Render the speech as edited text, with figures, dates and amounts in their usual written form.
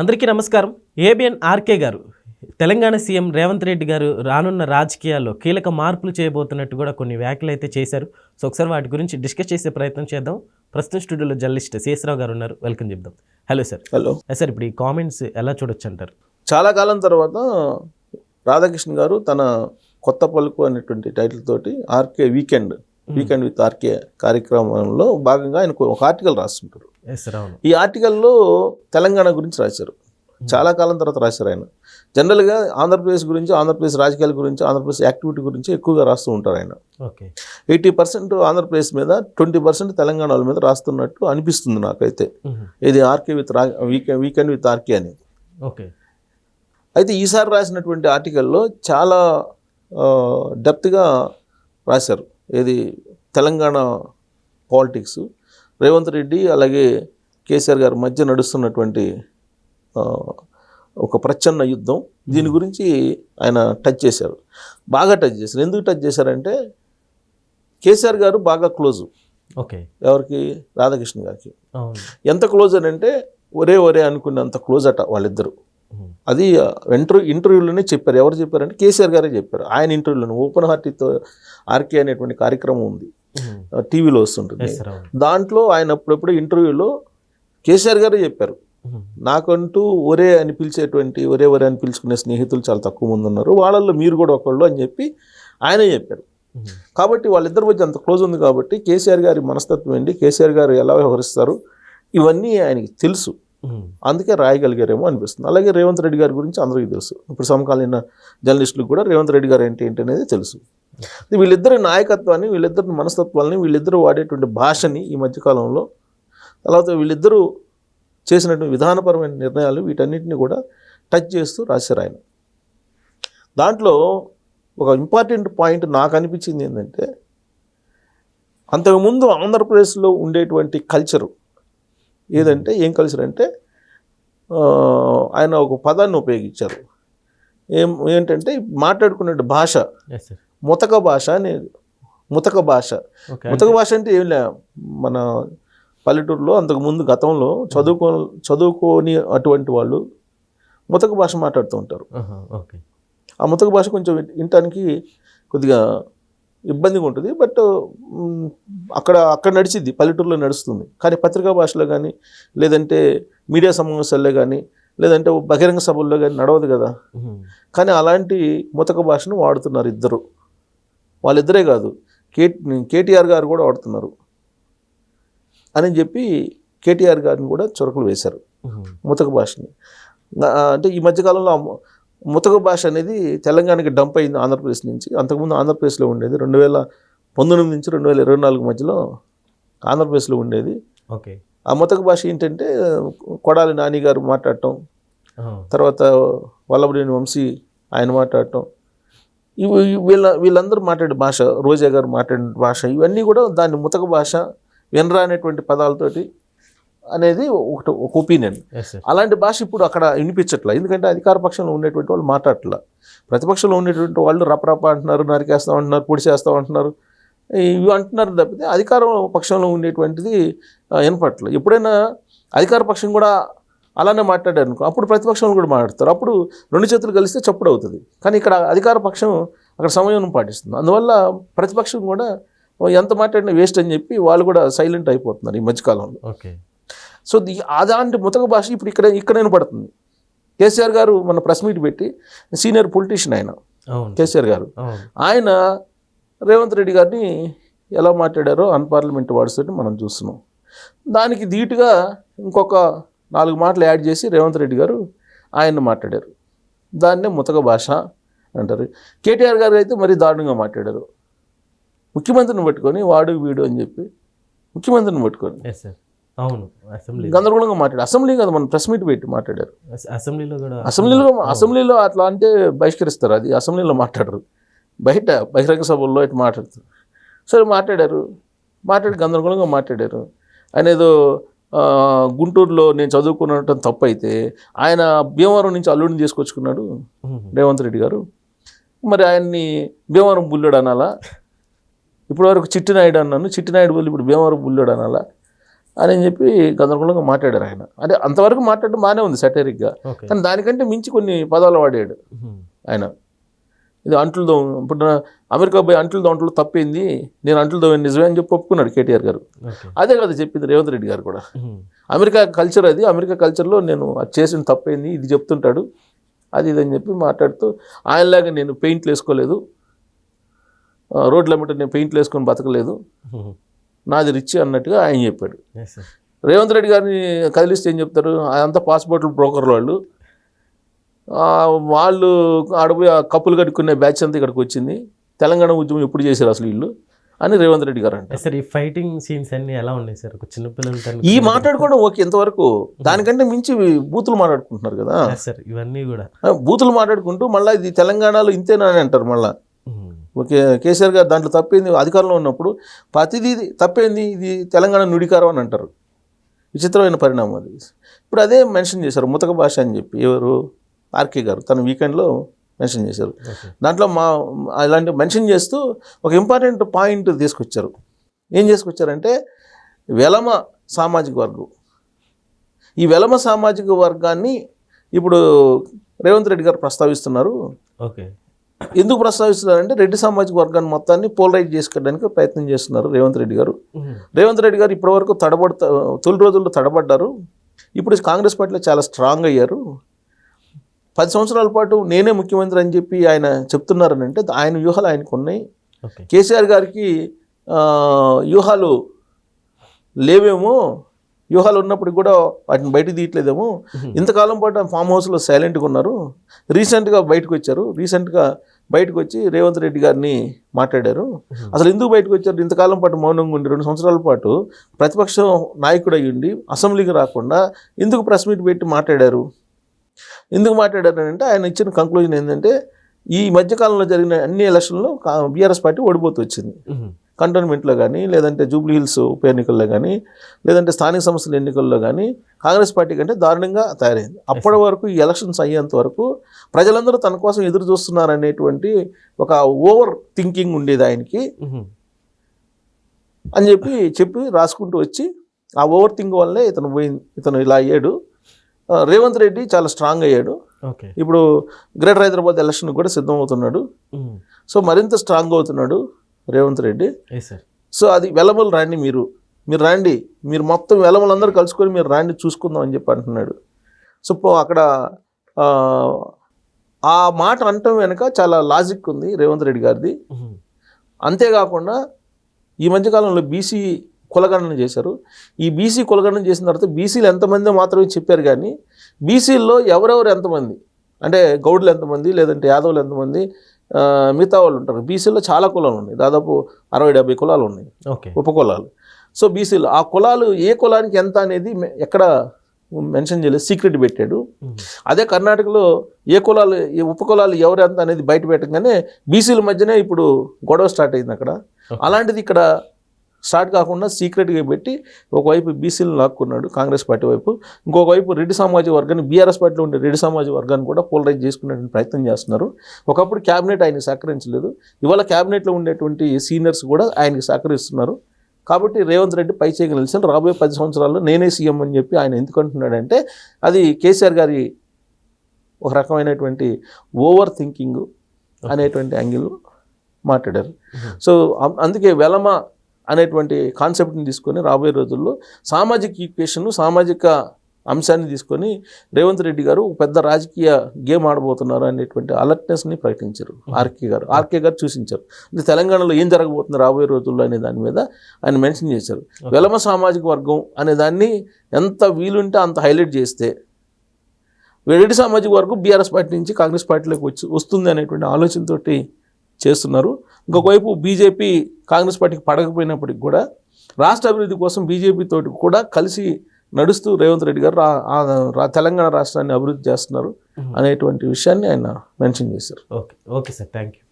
అందరికీ నమస్కారం. ABN RK గారు తెలంగాణ సీఎం రేవంత్ రెడ్డి గారు రానున్న రాజకీయాల్లో కీలక మార్పులు చేయబోతున్నట్టు కూడా కొన్ని వ్యాఖ్యలు అయితే చేశారు. సో ఒకసారి వాటి గురించి డిస్కస్ చేసే ప్రయత్నం చేద్దాం. ప్రస్తుతం స్టూడియోలో జర్నలిస్ట్ శేషరావు గారు ఉన్నారు. వెల్కమ్ చెప్దాం. Hello sir. హలో సార్, ఇప్పుడు ఈ కామెంట్స్ ఎలా చూడొచ్చు అంటారు? చాలా కాలం తర్వాత రాధాకృష్ణ గారు తన కొత్త పలుకు అనేటువంటి టైటిల్ తోటి ఆర్కే వీకెండ్ విత్ ఆర్కే కార్యక్రమంలో భాగంగా ఆయన ఒక ఆర్టికల్ రాస్తుంటారు. ఈ ఆర్టికల్లో తెలంగాణ గురించి రాశారు. చాలా కాలం తర్వాత రాశారు. ఆయన జనరల్గా ఆంధ్రప్రదేశ్ గురించి, ఆంధ్రప్రదేశ్ రాజకీయాల గురించి, ఆంధ్రప్రదేశ్ యాక్టివిటీ గురించి ఎక్కువగా రాస్తూ ఉంటారు. ఆయన 80% ఆంధ్రప్రదేశ్ మీద, 20% తెలంగాణ వాళ్ళ మీద రాస్తున్నట్టు అనిపిస్తుంది నాకైతే. ఇది ఆర్కే వీకెండ్ విత్ ఆర్కే అని. అయితే ఈసారి రాసినటువంటి ఆర్టికల్లో చాలా డెప్త్గా రాశారు. ఏది తెలంగాణ పాలిటిక్స్, రేవంత్ రెడ్డి అలాగే కేసీఆర్ గారి మధ్య నడుస్తున్నటువంటి ఒక ప్రచ్ఛన్న యుద్ధం, దీని గురించి ఆయన టచ్ చేశారు. బాగా టచ్ చేశారు. ఎందుకు టచ్ చేశారంటే కేసీఆర్ గారు బాగా క్లోజు. ఎవరికి? రాధాకృష్ణ గారికి. ఎంత క్లోజ్ అని అంటే ఒరే అనుకున్నంత క్లోజ్ అట వాళ్ళిద్దరు. అది ఇంటర్వ్యూలోనే చెప్పారు. ఎవరు చెప్పారంటే కేసీఆర్ గారే చెప్పారు. ఆయన ఇంటర్వ్యూలోనే ఓపెన్ హార్ట్తో ఆర్కే అనేటువంటి కార్యక్రమం ఉంది, టీవీలో వస్తుంటుంది. దాంట్లో ఆయన అప్పుడప్పుడు ఇంటర్వ్యూలో కేసీఆర్ గారే చెప్పారు, నాకంటూ ఒరే అని పిలుచుకునే స్నేహితులు చాలా తక్కువ మంది ఉన్నారు, వాళ్ళల్లో మీరు కూడా ఒకళ్ళు అని చెప్పి ఆయనే చెప్పారు. కాబట్టి వాళ్ళిద్దరి మధ్య అంత క్లోజ్ ఉంది కాబట్టి కేసీఆర్ గారి మనస్తత్వం ఏంటి, కేసీఆర్ గారు ఎలా వ్యవహరిస్తారు, ఇవన్నీ ఆయనకి తెలుసు. అందుకే రాయగలిగారేమో అనిపిస్తుంది. అలాగే రేవంత్ రెడ్డి గారి గురించి అందరికీ తెలుసు. ఇప్పుడు సమకాలీన జర్నలిస్టులకు కూడా రేవంత్ రెడ్డి గారు ఏంటి అనేది తెలుసు. వీళ్ళిద్దరి నాయకత్వాన్ని, వీళ్ళిద్దరి మనస్తత్వాలని, వీళ్ళిద్దరూ వాడేటువంటి భాషని ఈ మధ్యకాలంలో, తర్వాత వీళ్ళిద్దరూ చేసినటువంటి విధానపరమైన నిర్ణయాలు, వీటన్నిటిని కూడా టచ్ చేస్తూ రాశారు ఆయన. దాంట్లో ఒక ఇంపార్టెంట్ పాయింట్ నాకు అనిపించింది ఏంటంటే, అంతకుముందు ఆంధ్రప్రదేశ్లో ఉండేటువంటి కల్చరు ఏదంటే, ఏం కల్చర్ అంటే ఆయన ఒక పదాన్ని ఉపయోగించారు. ఏంటంటే మాట్లాడుకునే భాష ముతక భాష అనేది. ముతక భాష అంటే ఏం లే, మన పల్లెటూరులో అంతకుముందు గతంలో చదువుకోని అటువంటి వాళ్ళు ముతక భాష మాట్లాడుతూ ఉంటారు. ఆ ముతక భాష కొంచెం వినటానికి కొద్దిగా ఇబ్బందిగా ఉంటుంది. బట్ అక్కడ నడిచిద్ది, పల్లెటూరులో నడుస్తుంది. కానీ పత్రికా భాషలో కానీ, లేదంటే మీడియా సమావేశాల్లో కానీ, లేదంటే బహిరంగ సభల్లో కానీ నడవదు కదా. కానీ అలాంటి ముతక భాషను వాడుతున్నారు ఇద్దరు. వాళ్ళిద్దరే కాదు, కేటీఆర్ గారు కూడా వాడుతున్నారు అని చెప్పి కేటీఆర్ గారిని కూడా చురకలు వేశారు ముతక భాషని. అంటే ఈ మధ్యకాలంలో ముతక భాష అనేది తెలంగాణకి డంప్ అయింది ఆంధ్రప్రదేశ్ నుంచి. అంతకుముందు ఆంధ్రప్రదేశ్లో ఉండేది. 2019 నుంచి 2024 మధ్యలో ఆంధ్రప్రదేశ్లో ఉండేది. ఆ ముతక భాష ఏంటంటే కొడాలి నాని గారు మాట్లాడటం, తర్వాత వల్లభనేని వంశీ ఆయన మాట్లాడటం, వీళ్ళందరూ మాట్లాడే భాష, రోజా గారు మాట్లాడే భాష, ఇవన్నీ కూడా దాన్ని ముతక భాష, వినరా అనేటువంటి పదాలతోటి అనేది ఒక ఒపీనియన్. అలాంటి భాష ఇప్పుడు అక్కడ వినిపించట్లా. ఎందుకంటే అధికార పక్షంలో ఉండేటువంటి వాళ్ళు మాట్లాడట్లా. ప్రతిపక్షంలో ఉండేటువంటి వాళ్ళు రపరప అంటున్నారు, నరికేస్తాం అంటున్నారు, పొడి చేస్తాం అంటున్నారు, ఇవి అంటున్నారు తప్పితే అధికార పక్షంలో ఉండేటువంటిది వినపట్ల. ఎప్పుడైనా అధికార పక్షం కూడా అలానే మాట్లాడారు అనుకో, అప్పుడు ప్రతిపక్షంలో కూడా మాట్లాడతారు. అప్పుడు రెండు చేతులు కలిస్తే చప్పుడు అవుతుంది. కానీ ఇక్కడ అధికార పక్షం అక్కడ సమయం పాటిస్తుంది. అందువల్ల ప్రతిపక్షం కూడా ఎంత మాట్లాడినా వేస్ట్ అని చెప్పి వాళ్ళు కూడా సైలెంట్ అయిపోతున్నారు ఈ మధ్యకాలంలో. సో అలాంటి ముతక భాష ఇప్పుడు ఇక్కడ వినపడుతుంది. కేసీఆర్ గారు మన ప్రెస్ మీట్ పెట్టి, సీనియర్ పొలిటీషియన్ ఆయన కేసీఆర్ గారు, ఆయన రేవంత్ రెడ్డి గారిని ఎలా మాట్లాడారో అన్పార్లమెంట్ వర్డ్స్ తోటి మనం చూస్తున్నాం. దానికి ధీటుగా ఇంకొక 4 మాటలు యాడ్ చేసి రేవంత్ రెడ్డి గారు ఆయన్ని మాట్లాడారు. దాన్నే ముతక భాష అంటారు. కేటీఆర్ గారు అయితే మరీ దారుణంగా మాట్లాడారు. ముఖ్యమంత్రిని పట్టుకొని వాడు వీడు అని చెప్పి ముఖ్యమంత్రిని పట్టుకొని గందరగోళంగా మాట్లాడారు. అసెంబ్లీ కదా, మన ప్రెస్ మీట్ పెట్టి మాట్లాడారు. అసెంబ్లీలో అట్లా అంటే బహిష్కరిస్తారు. అది అసెంబ్లీలో మాట్లాడరు, బయట బహిరంగ సభల్లో ఇటు మాట్లాడతారు. సరే మాట్లాడి గందరగోళంగా మాట్లాడారు. ఆయన ఏదో గుంటూరులో నేను చదువుకున్నట్టు తప్పు అయితే ఆయన భీమవరం నుంచి అల్లుడిని తీసుకొచ్చుకున్నాడు రేవంత్ రెడ్డి గారు. మరి ఆయన్ని భీమవరం బుల్లుడు అనాలా? ఇప్పటివరకు చిట్టినాయుడు అన్నాను, చిట్టినాయుడు బదులు ఇప్పుడు భీమవరం బుల్లుడు అనాలా? అని చెప్పి గందరగోళంగా మాట్లాడారు ఆయన. అంటే అంతవరకు మాట్లాడడం బాగానే ఉంది సెటరిక్గా, ఓకే. కానీ దానికంటే మించి కొన్ని పదాలు వాడాడు ఆయన. ఇది అంటులదో, ఇప్పుడు అమెరికా పోయి అంటులదో తప్పింది, నేను అంటులదో నిజమే అని చెప్పి ఒప్పుకున్నాడు కేటీఆర్ గారు. ఓకే. అదే కదా చెప్పింది రేవంత్ రెడ్డి గారు కూడా. అమెరికా కల్చర్ అది, అమెరికా కల్చర్లో నేను అది చేసిన తప్పైంది ఇది చెప్తుంటాడు, అది ఇదని చెప్పి మాట్లాడుతూ, ఆయనలాగా నేను పెయింట్లు వేసుకోలేదు, రోడ్ల వెంట నేను పెయింట్లు వేసుకొని బతకలేదు, నాది రిచ్ అన్నట్టుగా ఆయన చెప్పాడు. రేవంత్ రెడ్డి గారిని కదిలిస్తే ఏం చెప్తారు, అదంతా పాస్పోర్ట్లు బ్రోకర్లు వాళ్ళు ఆడపోయి ఆ కప్పులు కట్టుకునే బ్యాచ్ అంతా ఇక్కడికి వచ్చింది, తెలంగాణ ఉద్యమం ఎప్పుడు చేశారు అసలు వీళ్ళు అని రేవంత్ రెడ్డి గారు అంటే. సార్ ఈ ఫైటింగ్ సీన్స్ అన్ని ఎలా ఉన్నాయి సార్? ఒక చిన్నపిల్లలు ఈ మాట్లాడుకోవడం ఓకే ఇంతవరకు, దానికంటే మించి బూతులు మాట్లాడుకుంటున్నారు కదా సార్, ఇవన్నీ కూడా బూతులు మాట్లాడుకుంటూ మళ్ళీ ఇది తెలంగాణలో ఇంతేనా అని అంటారు. మళ్ళీ ఓకే, కేసీఆర్ గారు దాంట్లో తప్పేంది, అధికారంలో ఉన్నప్పుడు ప్రతిదీ తప్పేంది, ఇది తెలంగాణ నుడికారం అని అంటారు. విచిత్రమైన పరిణామం అది. ఇప్పుడు అదే మెన్షన్ చేశారు ముతక భాష అని చెప్పి, ఎవరు ఆర్కే గారు తన వీకెండ్లో మెన్షన్ చేశారు. దాంట్లో ఇలాంటి మెన్షన్ చేస్తూ ఒక ఇంపార్టెంట్ పాయింట్ తీసుకొచ్చారు. ఏం చేసుకొచ్చారంటే వెలమ సామాజిక వర్గం, ఈ వెలమ సామాజిక వర్గాన్ని ఇప్పుడు రేవంత్ రెడ్డి గారు ప్రస్తావిస్తున్నారు. ఓకే. ఎందుకు ప్రస్తావిస్తున్నారంటే రెడ్డి సామాజిక వర్గాన్ని మొత్తాన్ని పోలరైజ్ చేసుకోవడానికి ప్రయత్నం చేస్తున్నారు రేవంత్ రెడ్డి గారు. రేవంత్ రెడ్డి గారు ఇప్పటివరకు తొలి రోజుల్లో తడబడ్డారు, ఇప్పుడు కాంగ్రెస్ పార్టీలో చాలా స్ట్రాంగ్ అయ్యారు, 10 సంవత్సరాల పాటు నేనే ముఖ్యమంత్రి అని చెప్పి ఆయన చెప్తున్నారని అంటే ఆయన వ్యూహాలు ఆయనకు ఉన్నాయి. కేసీఆర్ గారికి వ్యూహాలు లేవేమో, వ్యూహాలు ఉన్నప్పుడు కూడా వాటిని బయటకు తీయట్లేదేమో, ఇంతకాలం పాటు ఫామ్ హౌస్లో సైలెంట్గా ఉన్నారు, రీసెంట్గా బయటకు వచ్చి రేవంత్ రెడ్డి గారిని మాట్లాడారు. అసలు ఎందుకు బయటకు వచ్చారు? ఇంతకాలం పాటు మౌనంగా ఉండి 2 సంవత్సరాల పాటు ప్రతిపక్ష నాయకుడు అయ్యుండి అసెంబ్లీకి రాకుండా ఎందుకు ప్రెస్ మీట్ పెట్టి మాట్లాడారు? ఎందుకు మాట్లాడారంటే ఆయన ఇచ్చిన కంక్లూజన్ ఏంటంటే ఈ మధ్యకాలంలో జరిగిన అన్ని ఎలక్షన్లో బీఆర్ఎస్ పార్టీ ఓడిపోతూ వచ్చింది. కంటోన్మెంట్లో కానీ, లేదంటే జూబ్లీ హిల్స్ ఉప ఎన్నికల్లో కానీ, లేదంటే స్థానిక సంస్థల ఎన్నికల్లో కానీ కాంగ్రెస్ పార్టీ కంటే దారుణంగా తయారైంది. అప్పటి వరకు ఈ ఎలక్షన్స్ అయ్యేంత వరకు ప్రజలందరూ తన కోసం ఎదురు చూస్తున్నారనేటువంటి ఒక ఓవర్ థింకింగ్ ఉండేది ఆయనకి అని చెప్పి రాసుకుంటూ వచ్చి ఆ ఓవర్ థింక్ వల్లే ఇతను ఇలా అయ్యాడు. రేవంత్ రెడ్డి చాలా స్ట్రాంగ్ అయ్యాడు. ఇప్పుడు గ్రేటర్ హైదరాబాద్ ఎలక్షన్ కూడా సిద్ధం అవుతున్నాడు. సో మరింత స్ట్రాంగ్ అవుతున్నాడు రేవంత్ రెడ్డి. సో అది వెలమలు రాండి, మీరు రాండి, మీరు మొత్తం వెలమలందరూ కలుసుకొని మీరు రాండి చూసుకుందాం అని చెప్పి అంటున్నాడు. సో అక్కడ ఆ మాట అనటం వెనుక చాలా లాజిక్ ఉంది రేవంత్ రెడ్డి గారిది. అంతేకాకుండా ఈ మధ్యకాలంలో బీసీ కులగణన చేశారు. ఈ బీసీ కులగణన చేసిన తర్వాత బీసీలు ఎంతమంది మాత్రమే చెప్పారు, కానీ బీసీల్లో ఎవరెవరు ఎంతమంది అంటే గౌడ్లు ఎంతమంది, లేదంటే యాదవులు ఎంతమంది, మిగతా వాళ్ళు ఉంటారు. బీసీలో చాలా కులాలు ఉన్నాయి, దాదాపు 60-70 కులాలు ఉన్నాయి, ఉపకులాలు. సో బీసీలో ఆ కులాలు ఏ కులానికి ఎంత అనేది ఎక్కడ మెన్షన్ చేయలేదు, సీక్రెట్ పెట్టాడు. అదే కర్ణాటకలో ఏ ఉపకులాలు ఎవరు ఎంత అనేది బయట పెట్టగానే బీసీల మధ్యనే ఇప్పుడు గొడవ స్టార్ట్ అయింది అక్కడ. అలాంటిది ఇక్కడ స్టార్ట్ కాకుండా సీక్రెట్గా పెట్టి ఒకవైపు బీసీలు లాక్కున్నాడు కాంగ్రెస్ పార్టీ వైపు, ఇంకొక వైపు రెడ్డి సామాజిక వర్గాన్ని, బీఆర్ఎస్ పార్టీలో ఉండే రెడ్డి సామాజిక వర్గాన్ని కూడా పోలరైజ్ చేసుకునే ప్రయత్నం చేస్తున్నారు. ఒకప్పుడు క్యాబినెట్ ఆయనకి సహకరించలేదు, ఇవాళ క్యాబినెట్లో ఉండేటువంటి సీనియర్స్ కూడా ఆయనకి సహకరిస్తున్నారు. కాబట్టి రేవంత్ రెడ్డి పై చేయగల నిలిచాను, రాబోయే 10 సంవత్సరాల్లో నేనే సీఎం అని చెప్పి ఆయన ఎందుకు అంటున్నాడంటే అది కేసీఆర్ గారి ఒక రకమైనటువంటి ఓవర్ థింకింగ్ అనేటువంటి యాంగిల్ మాట్లాడారు. సో అందుకే వెలమ అనేటువంటి కాన్సెప్ట్ని తీసుకొని రాబోయే రోజుల్లో సామాజిక ఈక్వేషన్, సామాజిక అంశాన్ని తీసుకొని రేవంత్ రెడ్డి గారు పెద్ద రాజకీయ గేమ్ ఆడబోతున్నారు అనేటువంటి అలర్ట్నెస్ని ప్రకటించారు ఆర్కే గారు చూసించారు. అంటే తెలంగాణలో ఏం జరగబోతుంది రాబోయే రోజుల్లో అనే దాని మీద ఆయన మెన్షన్ చేశారు. వెలమ సామాజిక వర్గం అనే దాన్ని ఎంత వీలుంటే అంత హైలైట్ చేస్తే రెడ్డి సామాజిక వర్గం బీఆర్ఎస్ పార్టీ నుంచి కాంగ్రెస్ పార్టీలోకి వస్తుంది అనేటువంటి ఆలోచనతోటి చేస్తున్నారు. ఇంకొకవైపు బీజేపీ కాంగ్రెస్ పార్టీకి పడకపోయినప్పటికి కూడా రాష్ట్ర అభివృద్ధి కోసం బీజేపీ తోటి కూడా కలిసి నడుస్తూ రేవంత్ రెడ్డి గారు తెలంగాణ రాష్ట్రాన్ని అభివృద్ధి చేస్తున్నారు అనేటువంటి విషయాన్ని ఆయన మెన్షన్ చేశారు. Okay sir, thank you.